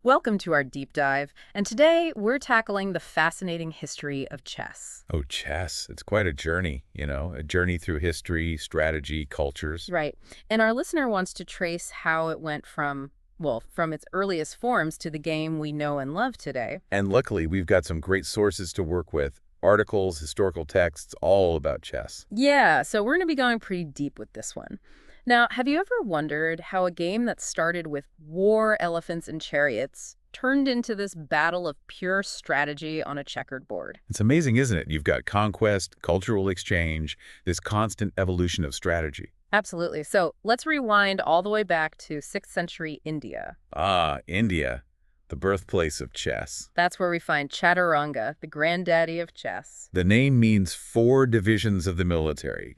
Welcome to our deep dive, and today we're tackling the fascinating history of chess. Oh, chess. It's quite a journey, a journey through history, strategy, cultures. Right. And our listener wants to trace how it went from its earliest forms to the game we know and love today. And luckily, we've got some great sources to work with, articles, historical texts, all about chess. Yeah, so we're going to be going pretty deep with this one. Now, have you ever wondered how a game that started with war, elephants, and chariots turned into this battle of pure strategy on a checkered board? It's amazing, isn't it? You've got conquest, cultural exchange, this constant evolution of strategy. Absolutely. So let's rewind all the way back to 6th century India. Ah, India, the birthplace of chess. That's where we find chaturanga, the granddaddy of chess. The name means four divisions of the military,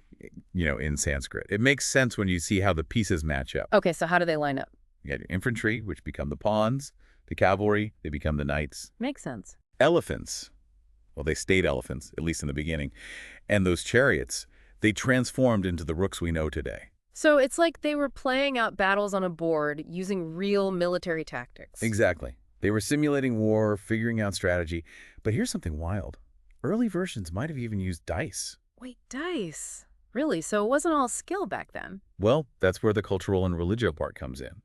in Sanskrit. It makes sense when you see how the pieces match up. Okay, so how do they line up? You got your infantry, which become the pawns, the cavalry, they become the knights. Makes sense. Elephants, well, they stayed elephants, at least in the beginning. And those chariots, they transformed into the rooks we know today. So it's like they were playing out battles on a board using real military tactics. Exactly. They were simulating war, figuring out strategy. But here's something wild. Early versions might have even used dice. Wait, dice? Really? So it wasn't all skill back then? Well, that's where the cultural and religious part comes in.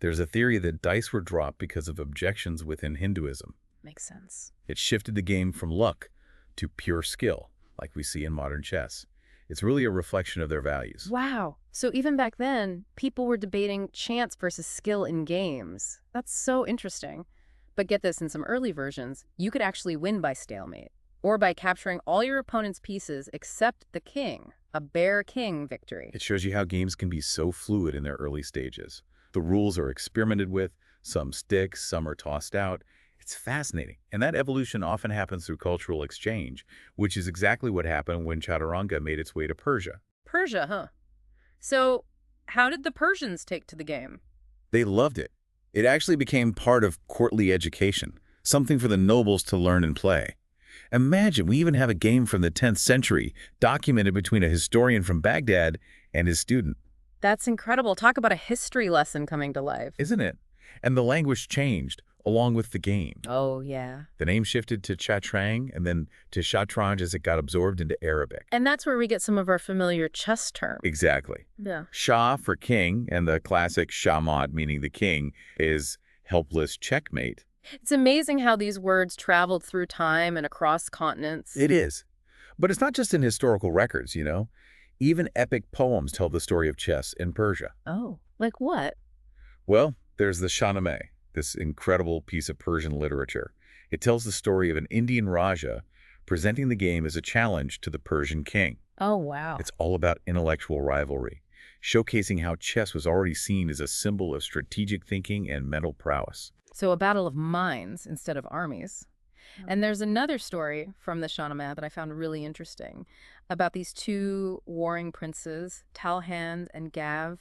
There's a theory that dice were dropped because of objections within Hinduism. Makes sense. It shifted the game from luck to pure skill, like we see in modern chess. It's really a reflection of their values. Wow. So even back then, people were debating chance versus skill in games. That's so interesting. But get this, in some early versions, you could actually win by stalemate, or by capturing all your opponent's pieces except the king, a bare king victory. It shows you how games can be so fluid in their early stages. The rules are experimented with, some stick, some are tossed out. It's fascinating. And that evolution often happens through cultural exchange, which is exactly what happened when chaturanga made its way to Persia. Persia, huh? So how did the Persians take to the game? They loved it. It actually became part of courtly education, something for the nobles to learn and play. Imagine, we even have a game from the 10th century documented between a historian from Baghdad and his student. That's incredible. Talk about a history lesson coming to life. Isn't it? And the language changed along with the game. Oh, yeah. The name shifted to chaturanga and then to shatranj as it got absorbed into Arabic. And that's where we get some of our familiar chess terms. Exactly. Yeah. Shah for king, and the classic shamad, meaning the king, is helpless checkmate. It's amazing how these words traveled through time and across continents. It is. But it's not just in historical records. Even epic poems tell the story of chess in Persia. Oh, like what? Well, there's the Shahnameh, this incredible piece of Persian literature. It tells the story of an Indian Raja presenting the game as a challenge to the Persian king. Oh, wow. It's all about intellectual rivalry, showcasing how chess was already seen as a symbol of strategic thinking and mental prowess. So a battle of minds instead of armies. And there's another story from the Shahnameh that I found really interesting about these two warring princes, Talhand and Gav.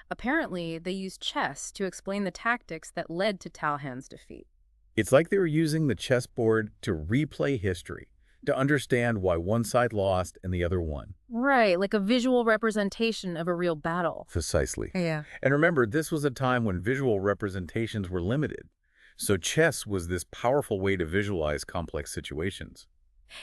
Apparently, they used chess to explain the tactics that led to Talhand's defeat. It's like they were using the chessboard to replay history, to understand why one side lost and the other won. Right, like a visual representation of a real battle. Precisely. Yeah. And remember, this was a time when visual representations were limited. So chess was this powerful way to visualize complex situations.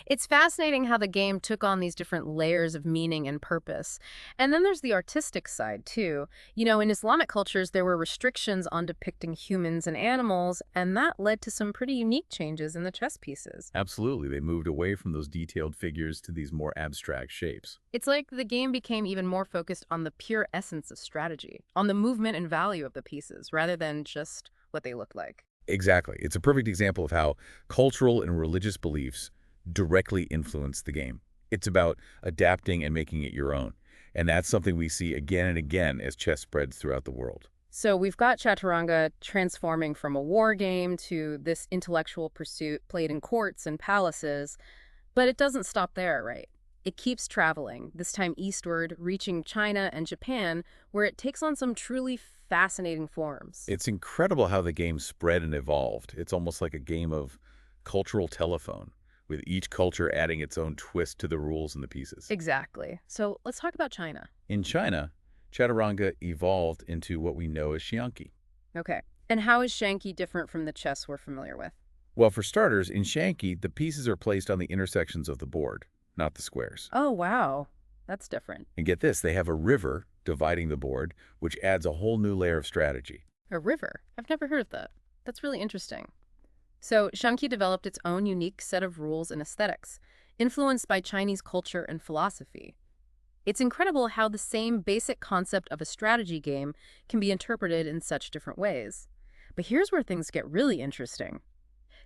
It's fascinating how the game took on these different layers of meaning and purpose. And then there's the artistic side, too. In Islamic cultures, there were restrictions on depicting humans and animals, and that led to some pretty unique changes in the chess pieces. Absolutely, they moved away from those detailed figures to these more abstract shapes. It's like the game became even more focused on the pure essence of strategy, on the movement and value of the pieces, rather than just what they looked like. Exactly. It's a perfect example of how cultural and religious beliefs directly influence the game. It's about adapting and making it your own. And that's something we see again and again as chess spreads throughout the world. So we've got chaturanga transforming from a war game to this intellectual pursuit played in courts and palaces. But it doesn't stop there, right? It keeps traveling, this time eastward, reaching China and Japan, where it takes on some truly fascinating forms. It's incredible how the game spread and evolved. It's almost like a game of cultural telephone, with each culture adding its own twist to the rules and the pieces. Exactly. So let's talk about China. In China, chaturanga evolved into what we know as xiangqi. Okay. And how is Shanky different from the chess we're familiar with? Well, for starters, in Shanky, the pieces are placed on the intersections of the board, not the squares. Oh, wow. That's different. And get this, they have a river dividing the board, which adds a whole new layer of strategy. A river. I've never heard of that. That's really interesting. So, Shanki developed its own unique set of rules and aesthetics, influenced by Chinese culture and philosophy. It's incredible how the same basic concept of a strategy game can be interpreted in such different ways. But here's where things get really interesting.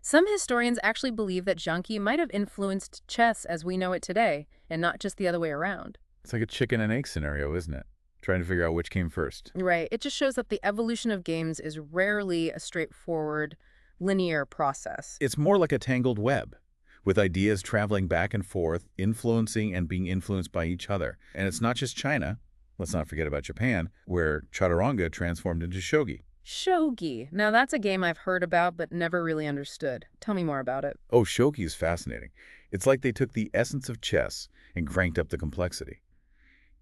Some historians actually believe that Zhangqi might have influenced chess as we know it today, and not just the other way around. It's like a chicken and egg scenario, isn't it? Trying to figure out which came first. Right. It just shows that the evolution of games is rarely a straightforward, linear process. It's more like a tangled web, with ideas traveling back and forth, influencing and being influenced by each other. And it's not just China. Let's not forget about Japan, where chaturanga transformed into shogi. Shogi. Now that's a game I've heard about but never really understood. Tell me more about it. Oh, shogi is fascinating. It's like they took the essence of chess and cranked up the complexity.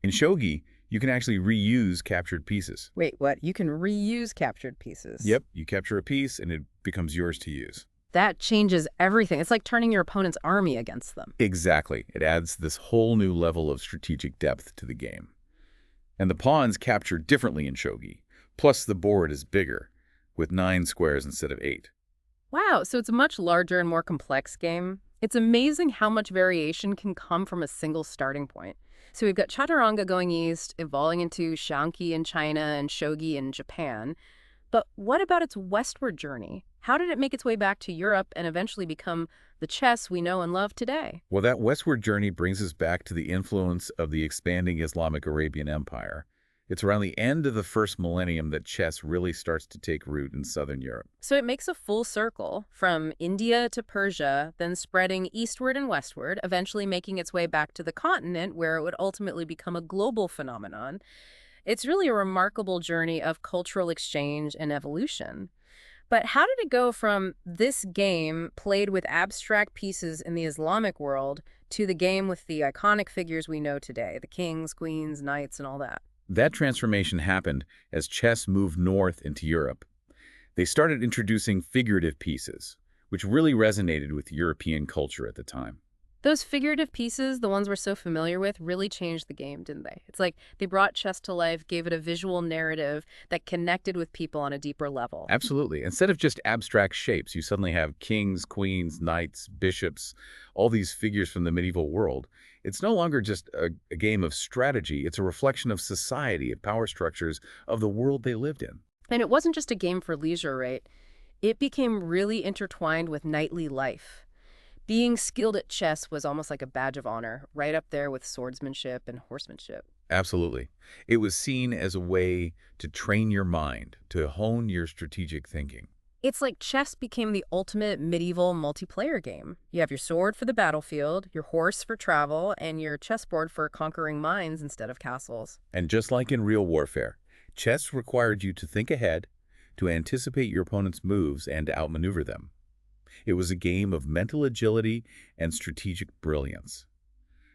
In shogi, you can actually reuse captured pieces. Wait, what? You can reuse captured pieces? Yep, you capture a piece and it becomes yours to use. That changes everything. It's like turning your opponent's army against them. Exactly. It adds this whole new level of strategic depth to the game. And the pawns capture differently in shogi. Plus, the board is bigger, with 9 squares instead of 8. Wow, so it's a much larger and more complex game. It's amazing how much variation can come from a single starting point. So we've got chaturanga going east, evolving into shanki in China and shogi in Japan. But what about its westward journey? How did it make its way back to Europe and eventually become the chess we know and love today? Well, that westward journey brings us back to the influence of the expanding Islamic Arabian Empire. It's around the end of the first millennium that chess really starts to take root in southern Europe. So it makes a full circle from India to Persia, then spreading eastward and westward, eventually making its way back to the continent where it would ultimately become a global phenomenon. It's really a remarkable journey of cultural exchange and evolution. But how did it go from this game played with abstract pieces in the Islamic world to the game with the iconic figures we know today, the kings, queens, knights, and all that? That transformation happened as chess moved north into Europe. They started introducing figurative pieces, which really resonated with European culture at the time. Those figurative pieces, the ones we're so familiar with, really changed the game, didn't they? It's like they brought chess to life, gave it a visual narrative that connected with people on a deeper level. Absolutely. Instead of just abstract shapes, you suddenly have kings, queens, knights, bishops, all these figures from the medieval world. It's no longer just a game of strategy. It's a reflection of society, of power structures, of the world they lived in. And it wasn't just a game for leisure, right? It became really intertwined with knightly life. Being skilled at chess was almost like a badge of honor, right up there with swordsmanship and horsemanship. Absolutely. It was seen as a way to train your mind, to hone your strategic thinking. It's like chess became the ultimate medieval multiplayer game. You have your sword for the battlefield, your horse for travel, and your chessboard for conquering mines instead of castles. And just like in real warfare, chess required you to think ahead, to anticipate your opponent's moves, and to outmaneuver them. It was a game of mental agility and strategic brilliance.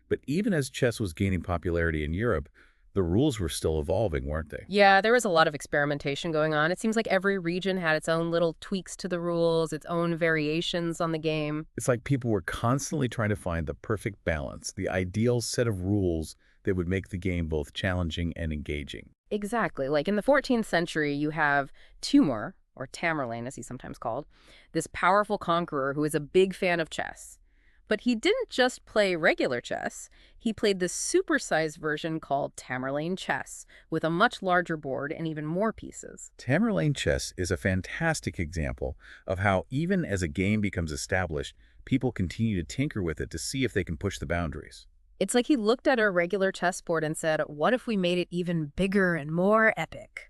But even as chess was gaining popularity in Europe, the rules were still evolving, weren't they? Yeah, there was a lot of experimentation going on. It seems like every region had its own little tweaks to the rules, its own variations on the game. It's like people were constantly trying to find the perfect balance, the ideal set of rules that would make the game both challenging and engaging. Exactly. Like in the 14th century, you have Timur, or Tamerlane as he's sometimes called, this powerful conqueror who is a big fan of chess. But he didn't just play regular chess. He played this supersized version called Tamerlane chess, with a much larger board and even more pieces. Tamerlane chess is a fantastic example of how even as a game becomes established, people continue to tinker with it to see if they can push the boundaries. It's like he looked at a regular chessboard and said, what if we made it even bigger and more epic?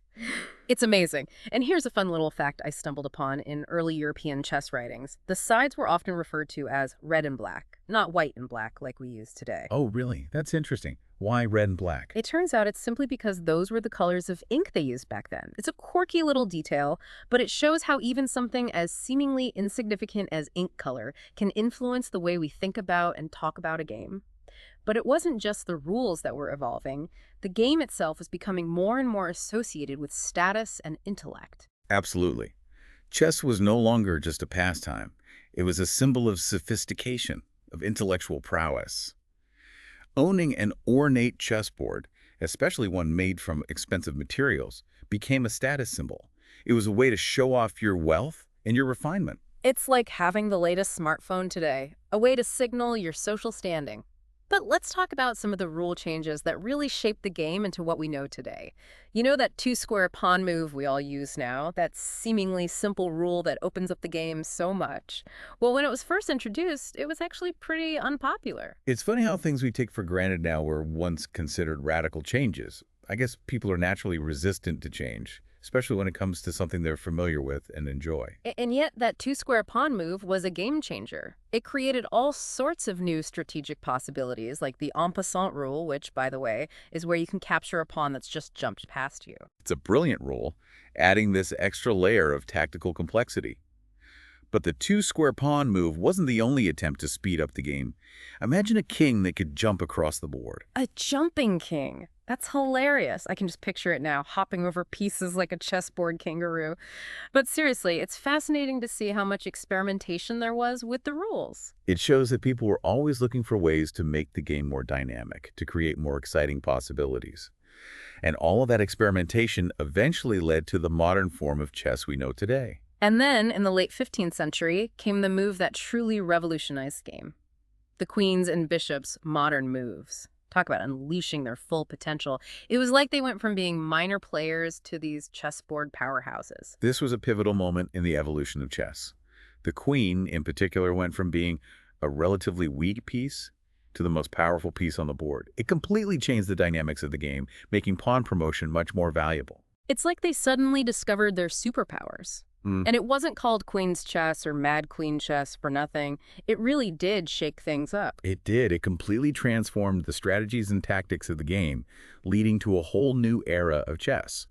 It's amazing. And here's a fun little fact I stumbled upon in early European chess writings. The sides were often referred to as red and black, not white and black like we use today. Oh, really? That's interesting. Why red and black? It turns out it's simply because those were the colors of ink they used back then. It's a quirky little detail, but it shows how even something as seemingly insignificant as ink color can influence the way we think about and talk about a game. But it wasn't just the rules that were evolving. The game itself was becoming more and more associated with status and intellect. Absolutely. Chess was no longer just a pastime. It was a symbol of sophistication, of intellectual prowess. Owning an ornate chessboard, especially one made from expensive materials, became a status symbol. It was a way to show off your wealth and your refinement. It's like having the latest smartphone today, a way to signal your social standing. But let's talk about some of the rule changes that really shaped the game into what we know today. You know that two-square pawn move we all use now, that seemingly simple rule that opens up the game so much? Well, when it was first introduced, it was actually pretty unpopular. It's funny how things we take for granted now were once considered radical changes. I guess people are naturally resistant to change, especially when it comes to something they're familiar with and enjoy. And yet, that two-square pawn move was a game changer. It created all sorts of new strategic possibilities, like the en passant rule, which, by the way, is where you can capture a pawn that's just jumped past you. It's a brilliant rule, adding this extra layer of tactical complexity. But the two-square pawn move wasn't the only attempt to speed up the game. Imagine a king that could jump across the board. A jumping king. That's hilarious. I can just picture it now, hopping over pieces like a chessboard kangaroo. But seriously, it's fascinating to see how much experimentation there was with the rules. It shows that people were always looking for ways to make the game more dynamic, to create more exciting possibilities. And all of that experimentation eventually led to the modern form of chess we know today. And then, in the late 15th century, came the move that truly revolutionized the game. The queen's and bishop's modern moves. Talk about unleashing their full potential. It was like they went from being minor players to these chessboard powerhouses. This was a pivotal moment in the evolution of chess. The queen, in particular, went from being a relatively weak piece to the most powerful piece on the board. It completely changed the dynamics of the game, making pawn promotion much more valuable. It's like they suddenly discovered their superpowers. And it wasn't called Queen's Chess or Mad Queen Chess for nothing. It really did shake things up. It did. It completely transformed the strategies and tactics of the game, leading to a whole new era of chess.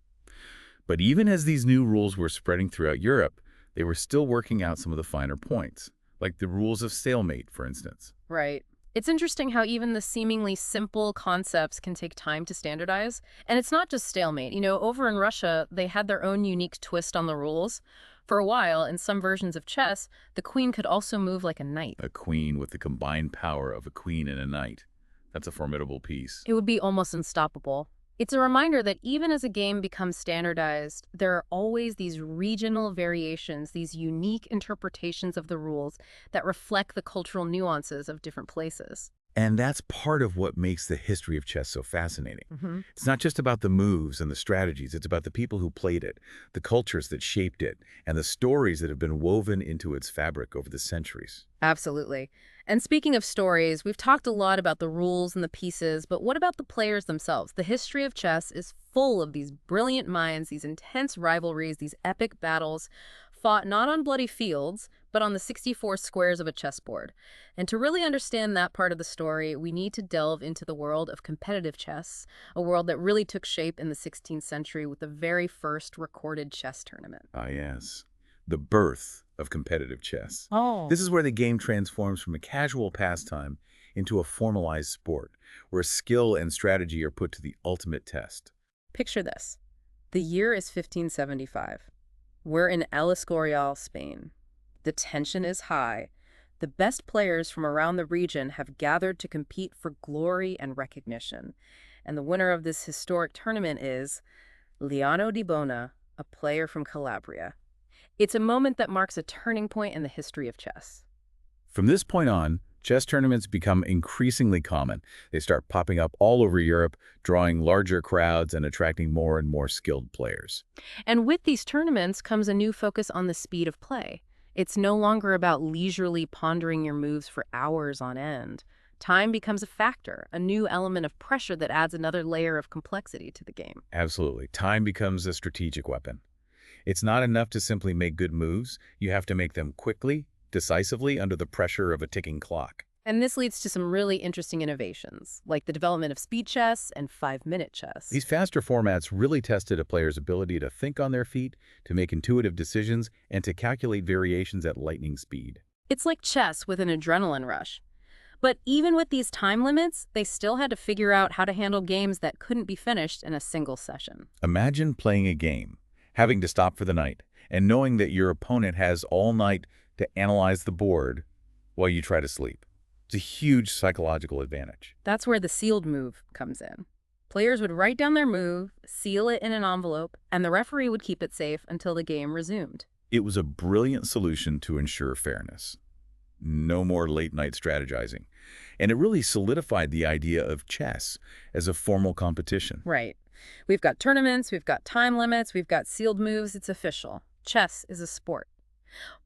But even as these new rules were spreading throughout Europe, they were still working out some of the finer points, like the rules of stalemate, for instance. Right. It's interesting how even the seemingly simple concepts can take time to standardize. And it's not just stalemate. You know, over in Russia, they had their own unique twist on the rules. For a while, in some versions of chess, the queen could also move like a knight. A queen with the combined power of a queen and a knight. That's a formidable piece. It would be almost unstoppable. It's a reminder that even as a game becomes standardized, there are always these regional variations, these unique interpretations of the rules that reflect the cultural nuances of different places. And that's part of what makes the history of chess so fascinating. hmm It's not just about the moves and the strategies, it's about the people who played it, the cultures that shaped it, and the stories that have been woven into its fabric over the centuries. Absolutely. And speaking of stories, we've talked a lot about the rules and the pieces, but what about the players themselves? The history of chess is full of these brilliant minds, these intense rivalries, these epic battles fought not on bloody fields, but on the 64 squares of a chessboard. And to really understand that part of the story, we need to delve into the world of competitive chess, a world that really took shape in the 16th century with the very first recorded chess tournament. Ah, yes. The birth of competitive chess. Oh. This is where the game transforms from a casual pastime into a formalized sport, where skill and strategy are put to the ultimate test. Picture this. The year is 1575. We're in El Escorial, Spain. The tension is high. The best players from around the region have gathered to compete for glory and recognition. And the winner of this historic tournament is Liano di Bona, a player from Calabria. It's a moment that marks a turning point in the history of chess. From this point on, chess tournaments become increasingly common. They start popping up all over Europe, drawing larger crowds and attracting more and more skilled players. And with these tournaments comes a new focus on the speed of play. It's no longer about leisurely pondering your moves for hours on end. Time becomes a factor, a new element of pressure that adds another layer of complexity to the game. Absolutely. Time becomes a strategic weapon. It's not enough to simply make good moves. You have to make them quickly, decisively, under the pressure of a ticking clock. And this leads to some really interesting innovations, like the development of speed chess and 5-minute chess. These faster formats really tested a player's ability to think on their feet, to make intuitive decisions, and to calculate variations at lightning speed. It's like chess with an adrenaline rush. But even with these time limits, they still had to figure out how to handle games that couldn't be finished in a single session. Imagine playing a game, Having to stop for the night and knowing that your opponent has all night to analyze the board while you try to sleep. It's a huge psychological advantage. That's where the sealed move comes in. Players would write down their move, seal it in an envelope, and the referee would keep it safe until the game resumed. It was a brilliant solution to ensure fairness. No more late-night strategizing. And it really solidified the idea of chess as a formal competition. Right. We've got tournaments, we've got time limits, we've got sealed moves, it's official. Chess is a sport.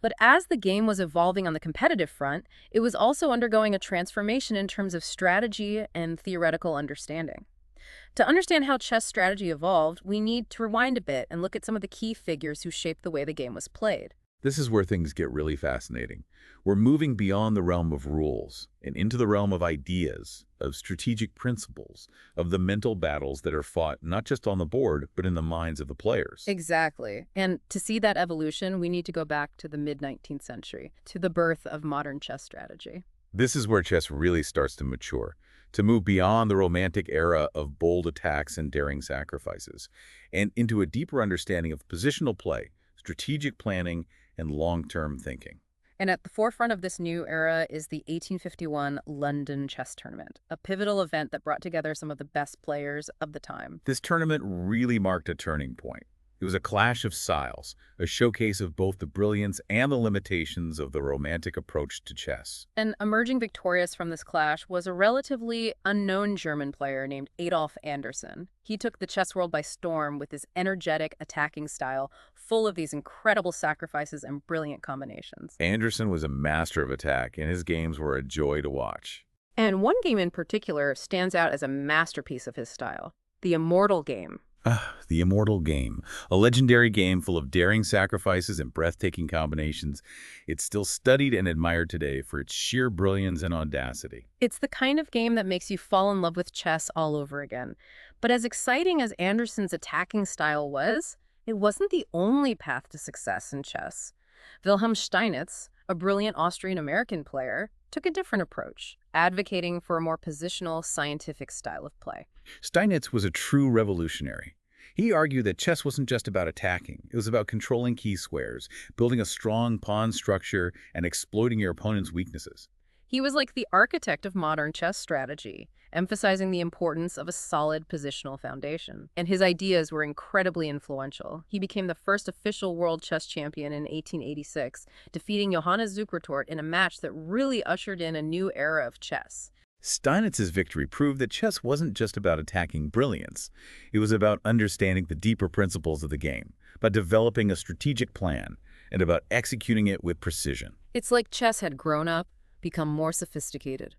But as the game was evolving on the competitive front, it was also undergoing a transformation in terms of strategy and theoretical understanding. To understand how chess strategy evolved, we need to rewind a bit and look at some of the key figures who shaped the way the game was played. This is where things get really fascinating. We're moving beyond the realm of rules and into the realm of ideas, of strategic principles, of the mental battles that are fought not just on the board, but in the minds of the players. Exactly. And to see that evolution, we need to go back to the mid-19th century, to the birth of modern chess strategy. This is where chess really starts to mature, to move beyond the romantic era of bold attacks and daring sacrifices, and into a deeper understanding of positional play, strategic planning, and long-term thinking. And at the forefront of this new era is the 1851 London Chess Tournament, a pivotal event that brought together some of the best players of the time. This tournament really marked a turning point. It was a clash of styles, a showcase of both the brilliance and the limitations of the romantic approach to chess. And emerging victorious from this clash was a relatively unknown German player named Adolf Anderssen. He took the chess world by storm with his energetic attacking style, full of these incredible sacrifices and brilliant combinations. Anderson was a master of attack, and his games were a joy to watch. And one game in particular stands out as a masterpiece of his style, the Immortal Game. The Immortal Game, a legendary game full of daring sacrifices and breathtaking combinations. It's still studied and admired today for its sheer brilliance and audacity. It's the kind of game that makes you fall in love with chess all over again. But as exciting as Anderson's attacking style was, it wasn't the only path to success in chess. Wilhelm Steinitz, a brilliant Austrian-American player, took a different approach, advocating for a more positional, scientific style of play. Steinitz was a true revolutionary. He argued that chess wasn't just about attacking. It was about controlling key squares, building a strong pawn structure, and exploiting your opponent's weaknesses. He was like the architect of modern chess strategy, emphasizing the importance of a solid positional foundation. And his ideas were incredibly influential. He became the first official world chess champion in 1886, defeating Johannes Zukertort in a match that really ushered in a new era of chess. Steinitz's victory proved that chess wasn't just about attacking brilliance. It was about understanding the deeper principles of the game, about developing a strategic plan, and about executing it with precision. It's like chess had grown up, become more sophisticated.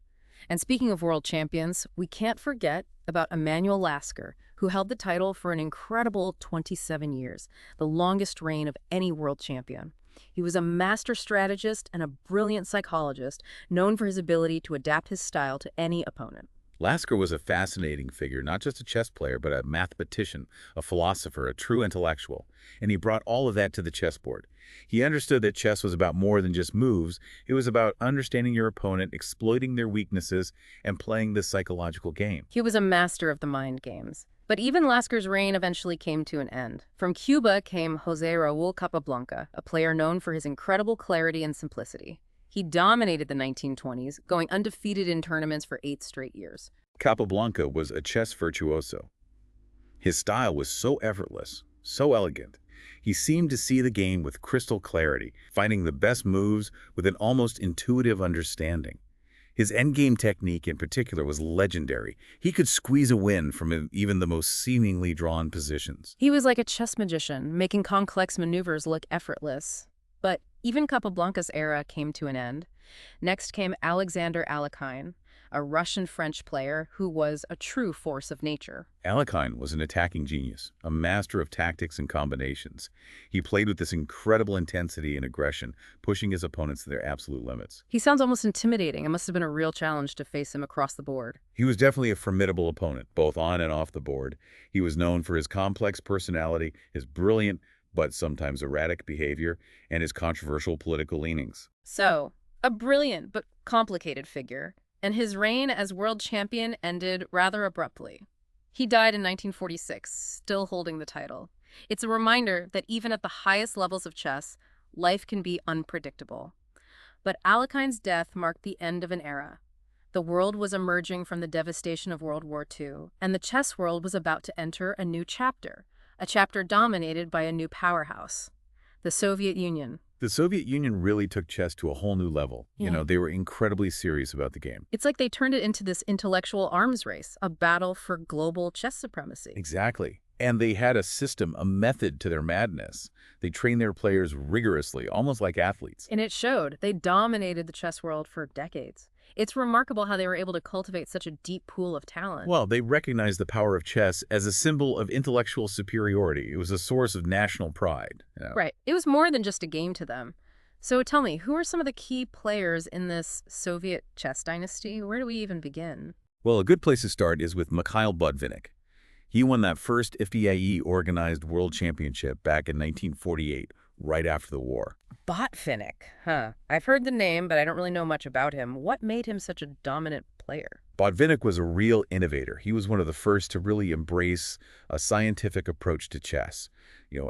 And speaking of world champions, we can't forget about Emanuel Lasker, who held the title for an incredible 27 years, the longest reign of any world champion. He was a master strategist and a brilliant psychologist, known for his ability to adapt his style to any opponent. Lasker was a fascinating figure, not just a chess player, but a mathematician, a philosopher, a true intellectual. And he brought all of that to the chessboard. He understood that chess was about more than just moves. It was about understanding your opponent, exploiting their weaknesses, and playing this psychological game. He was a master of the mind games. But even Lasker's reign eventually came to an end. From Cuba came José Raúl Capablanca, a player known for his incredible clarity and simplicity. He dominated the 1920s, going undefeated in tournaments for 8 straight years. Capablanca was a chess virtuoso. His style was so effortless, so elegant. He seemed to see the game with crystal clarity, finding the best moves with an almost intuitive understanding. His endgame technique in particular was legendary. He could squeeze a win from even the most seemingly drawn positions. He was like a chess magician, making complex maneuvers look effortless. But even Capablanca's era came to an end. Next came Alexander Alekhine, a Russian-French player who was a true force of nature. Alekhine was an attacking genius, a master of tactics and combinations. He played with this incredible intensity and aggression, pushing his opponents to their absolute limits. He sounds almost intimidating. It must have been a real challenge to face him across the board. He was definitely a formidable opponent, both on and off the board. He was known for his complex personality, his brilliant but sometimes erratic behavior, and his controversial political leanings. So, a brilliant but complicated figure. And his reign as world champion ended rather abruptly. He died in 1946, still holding the title. It's a reminder that even at the highest levels of chess, life can be unpredictable. But Alekhine's death marked the end of an era. The world was emerging from the devastation of World War II, and the chess world was about to enter a chapter dominated by a new powerhouse, the Soviet Union. The Soviet Union really took chess to a whole new level. Yeah. They were incredibly serious about the game. It's like they turned it into this intellectual arms race, a battle for global chess supremacy. Exactly. And they had a system, a method to their madness. They trained their players rigorously, almost like athletes. And it showed. They dominated the chess world for decades. It's remarkable how they were able to cultivate such a deep pool of talent. Well, they recognized the power of chess as a symbol of intellectual superiority. It was a source of national pride. Right. It was more than just a game to them. So tell me, who are some of the key players in this Soviet chess dynasty? Where do we even begin? Well, a good place to start is with Mikhail Botvinnik. He won that first FDIE organized world championship back in 1948, right after the war. Botvinnik, huh? I've heard the name, but I don't really know much about him. What made him such a dominant player? Botvinnik was a real innovator. He was one of the first to really embrace a scientific approach to chess.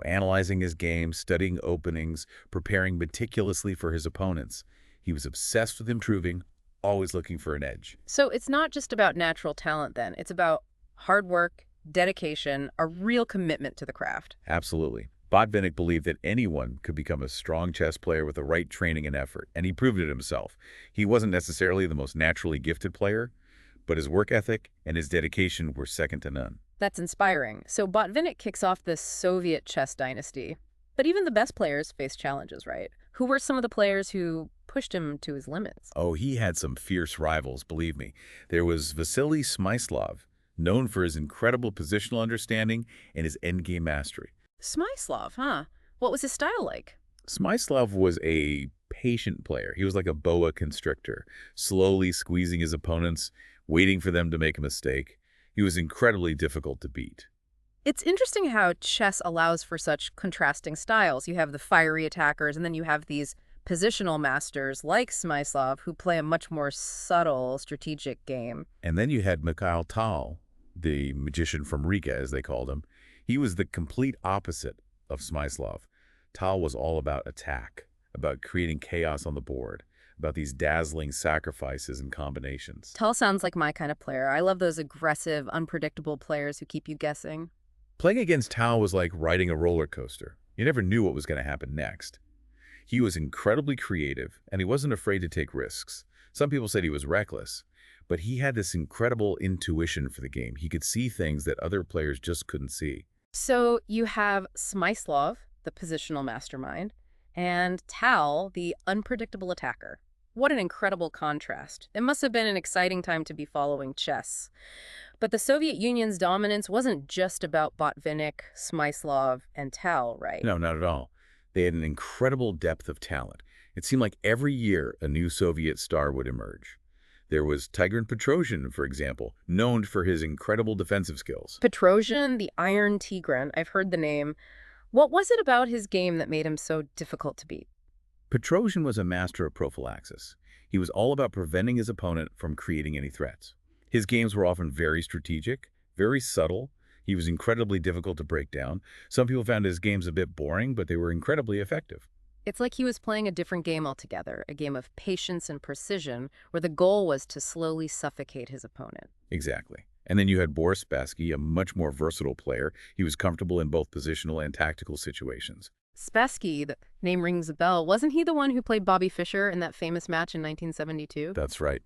Analyzing his game, studying openings, preparing meticulously for his opponents. He was obsessed with improving, always looking for an edge. So it's not just about natural talent then. It's about hard work, dedication, a real commitment to the craft. Absolutely. Botvinnik believed that anyone could become a strong chess player with the right training and effort, and he proved it himself. He wasn't necessarily the most naturally gifted player, but his work ethic and his dedication were second to none. That's inspiring. So Botvinnik kicks off this Soviet chess dynasty. But even the best players face challenges, right? Who were some of the players who pushed him to his limits? Oh, he had some fierce rivals, believe me. There was Vasily Smyslov, known for his incredible positional understanding and his endgame mastery. Smyslov, huh? What was his style like? Smyslov was a patient player. He was like a boa constrictor, slowly squeezing his opponents, waiting for them to make a mistake. He was incredibly difficult to beat. It's interesting how chess allows for such contrasting styles. You have the fiery attackers, and then you have these positional masters like Smyslov who play a much more subtle, strategic game. And then you had Mikhail Tal, the magician from Riga, as they called him. He was the complete opposite of Smyslov. Tal was all about attack, about creating chaos on the board, about these dazzling sacrifices and combinations. Tal sounds like my kind of player. I love those aggressive, unpredictable players who keep you guessing. Playing against Tal was like riding a roller coaster. You never knew what was going to happen next. He was incredibly creative, and he wasn't afraid to take risks. Some people said he was reckless, but he had this incredible intuition for the game. He could see things that other players just couldn't see. So you have Smyslov, the positional mastermind, and Tal, the unpredictable attacker. What an incredible contrast. It must have been an exciting time to be following chess. But the Soviet Union's dominance wasn't just about Botvinnik, Smyslov, and Tal, right? No, not at all. They had an incredible depth of talent. It seemed like every year a new Soviet star would emerge. There was Tigran Petrosian, for example, known for his incredible defensive skills. Petrosian, the Iron Tigran, I've heard the name. What was it about his game that made him so difficult to beat? Petrosian was a master of prophylaxis. He was all about preventing his opponent from creating any threats. His games were often very strategic, very subtle. He was incredibly difficult to break down. Some people found his games a bit boring, but they were incredibly effective. It's like he was playing a different game altogether, a game of patience and precision, where the goal was to slowly suffocate his opponent. Exactly. And then you had Boris Spassky, a much more versatile player. He was comfortable in both positional and tactical situations. Spassky, the name rings a bell. Wasn't he the one who played Bobby Fischer in that famous match in 1972? That's right.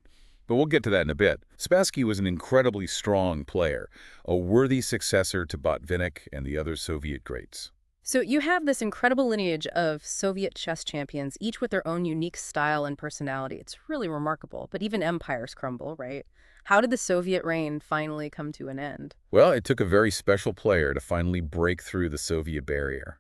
But we'll get to that in a bit. Spassky was an incredibly strong player, a worthy successor to Botvinnik and the other Soviet greats. So you have this incredible lineage of Soviet chess champions, each with their own unique style and personality. It's really remarkable, but even empires crumble, right? How did the Soviet reign finally come to an end? Well, it took a very special player to finally break through the Soviet barrier.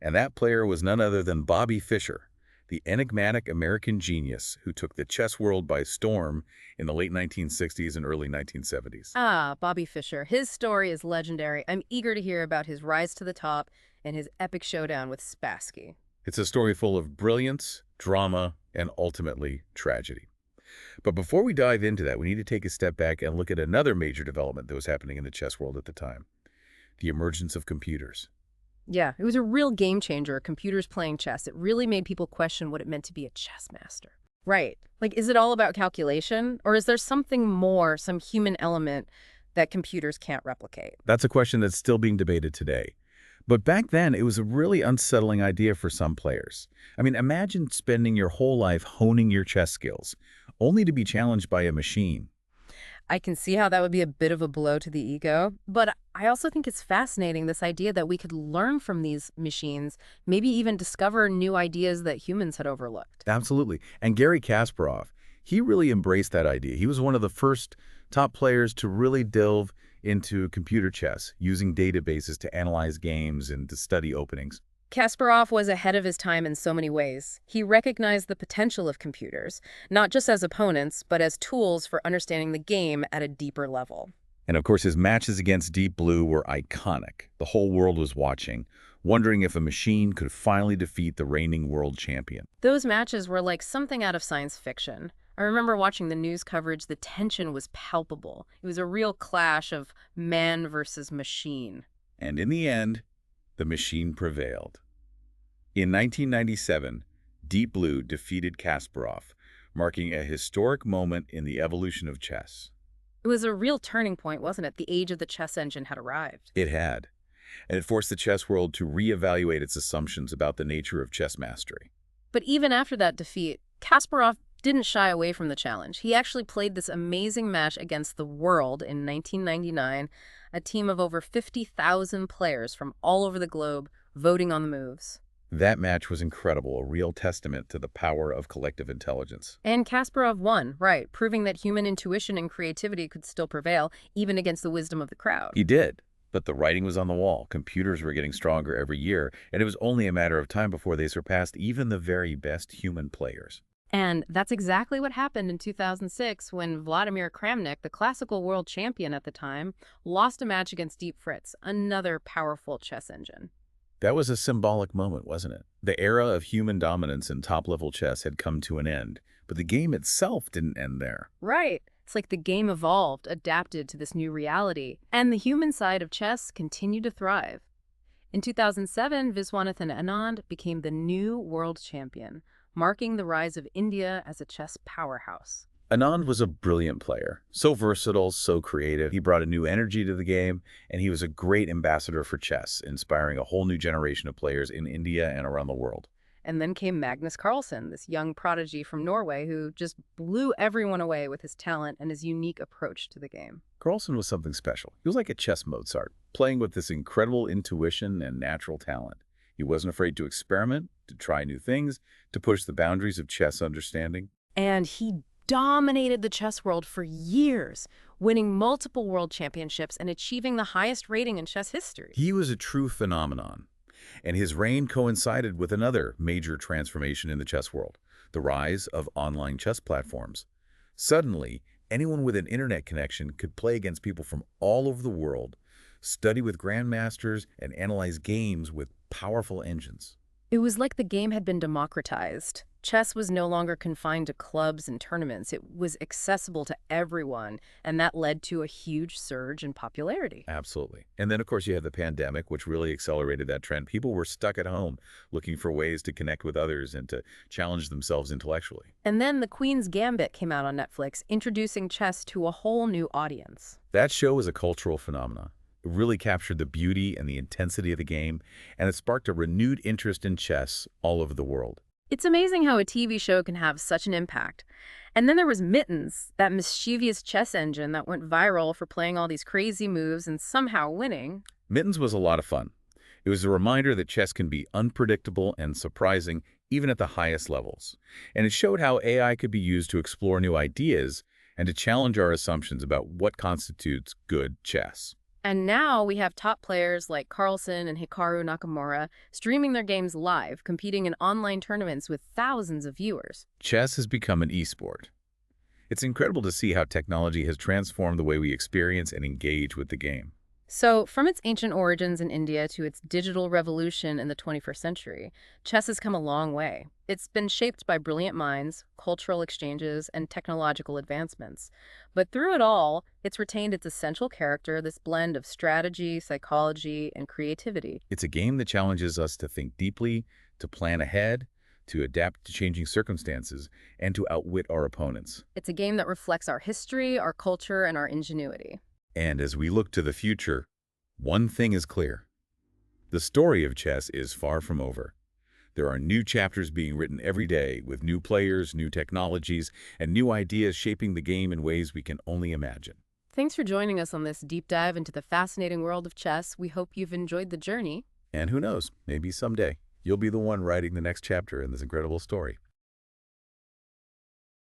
And that player was none other than Bobby Fischer, the enigmatic American genius who took the chess world by storm in the late 1960s and early 1970s. Ah, Bobby Fischer. His story is legendary. I'm eager to hear about his rise to the top and his epic showdown with Spassky. It's a story full of brilliance, drama, and ultimately tragedy. But before we dive into that, we need to take a step back and look at another major development that was happening in the chess world at the time: the emergence of computers. Yeah, it was a real game changer, computers playing chess. It really made people question what it meant to be a chess master. Right. Like, is it all about calculation? Or is there something more, some human element that computers can't replicate? That's a question that's still being debated today. But back then, it was a really unsettling idea for some players. I mean, imagine spending your whole life honing your chess skills, only to be challenged by a machine. I can see how that would be a bit of a blow to the ego, but I also think it's fascinating, this idea that we could learn from these machines, maybe even discover new ideas that humans had overlooked. Absolutely. And Garry Kasparov, he really embraced that idea. He was one of the first top players to really delve into computer chess, using databases to analyze games and to study openings. Kasparov was ahead of his time in so many ways. He recognized the potential of computers, not just as opponents, but as tools for understanding the game at a deeper level. And of course, his matches against Deep Blue were iconic. The whole world was watching, wondering if a machine could finally defeat the reigning world champion. Those matches were like something out of science fiction. I remember watching the news coverage, the tension was palpable. It was a real clash of man versus machine. And in the end, the machine prevailed. In 1997, Deep Blue defeated Kasparov, marking a historic moment in the evolution of chess. It was a real turning point, wasn't it? The age of the chess engine had arrived. It had, and it forced the chess world to reevaluate its assumptions about the nature of chess mastery. But even after that defeat, Kasparov didn't shy away from the challenge. He actually played this amazing match against the world in 1999, a team of over 50,000 players from all over the globe voting on the moves. That match was incredible, a real testament to the power of collective intelligence. And Kasparov won, right, proving that human intuition and creativity could still prevail, even against the wisdom of the crowd. He did, but the writing was on the wall. Computers were getting stronger every year, and it was only a matter of time before they surpassed even the very best human players. And that's exactly what happened in 2006 when Vladimir Kramnik, the classical world champion at the time, lost a match against Deep Fritz, another powerful chess engine. That was a symbolic moment, wasn't it? The era of human dominance in top-level chess had come to an end, but the game itself didn't end there. Right. It's like the game evolved, adapted to this new reality, and the human side of chess continued to thrive. In 2007, Viswanathan Anand became the new world champion, marking the rise of India as a chess powerhouse. Anand was a brilliant player, so versatile, so creative. He brought a new energy to the game, and he was a great ambassador for chess, inspiring a whole new generation of players in India and around the world. And then came Magnus Carlsen, this young prodigy from Norway who just blew everyone away with his talent and his unique approach to the game. Carlsen was something special. He was like a chess Mozart, playing with this incredible intuition and natural talent. He wasn't afraid to experiment, to try new things, to push the boundaries of chess understanding. And he dominated the chess world for years, winning multiple world championships and achieving the highest rating in chess history. He was a true phenomenon, and his reign coincided with another major transformation in the chess world, the rise of online chess platforms. Suddenly, anyone with an internet connection could play against people from all over the world, study with grandmasters, and analyze games with powerful engines. It was like the game had been democratized. Chess was no longer confined to clubs and tournaments. It was accessible to everyone, and that led to a huge surge in popularity. Absolutely. And then, of course, you have the pandemic, which really accelerated that trend. People were stuck at home looking for ways to connect with others and to challenge themselves intellectually. And then The Queen's Gambit came out on Netflix, introducing chess to a whole new audience. That show was a cultural phenomenon. It really captured the beauty and the intensity of the game, and it sparked a renewed interest in chess all over the world. It's amazing how a TV show can have such an impact. And then there was Mittens, that mischievous chess engine that went viral for playing all these crazy moves and somehow winning. Mittens was a lot of fun. It was a reminder that chess can be unpredictable and surprising even at the highest levels. And it showed how AI could be used to explore new ideas and to challenge our assumptions about what constitutes good chess. And now we have top players like Carlsen and Hikaru Nakamura streaming their games live, competing in online tournaments with thousands of viewers. Chess has become an e-sport. It's incredible to see how technology has transformed the way we experience and engage with the game. So, from its ancient origins in India to its digital revolution in the 21st century, chess has come a long way. It's been shaped by brilliant minds, cultural exchanges, and technological advancements. But through it all, it's retained its essential character, this blend of strategy, psychology, and creativity. It's a game that challenges us to think deeply, to plan ahead, to adapt to changing circumstances, and to outwit our opponents. It's a game that reflects our history, our culture, and our ingenuity. And as we look to the future, one thing is clear. The story of chess is far from over. There are new chapters being written every day with new players, new technologies, and new ideas shaping the game in ways we can only imagine. Thanks for joining us on this deep dive into the fascinating world of chess. We hope you've enjoyed the journey. And who knows, maybe someday you'll be the one writing the next chapter in this incredible story.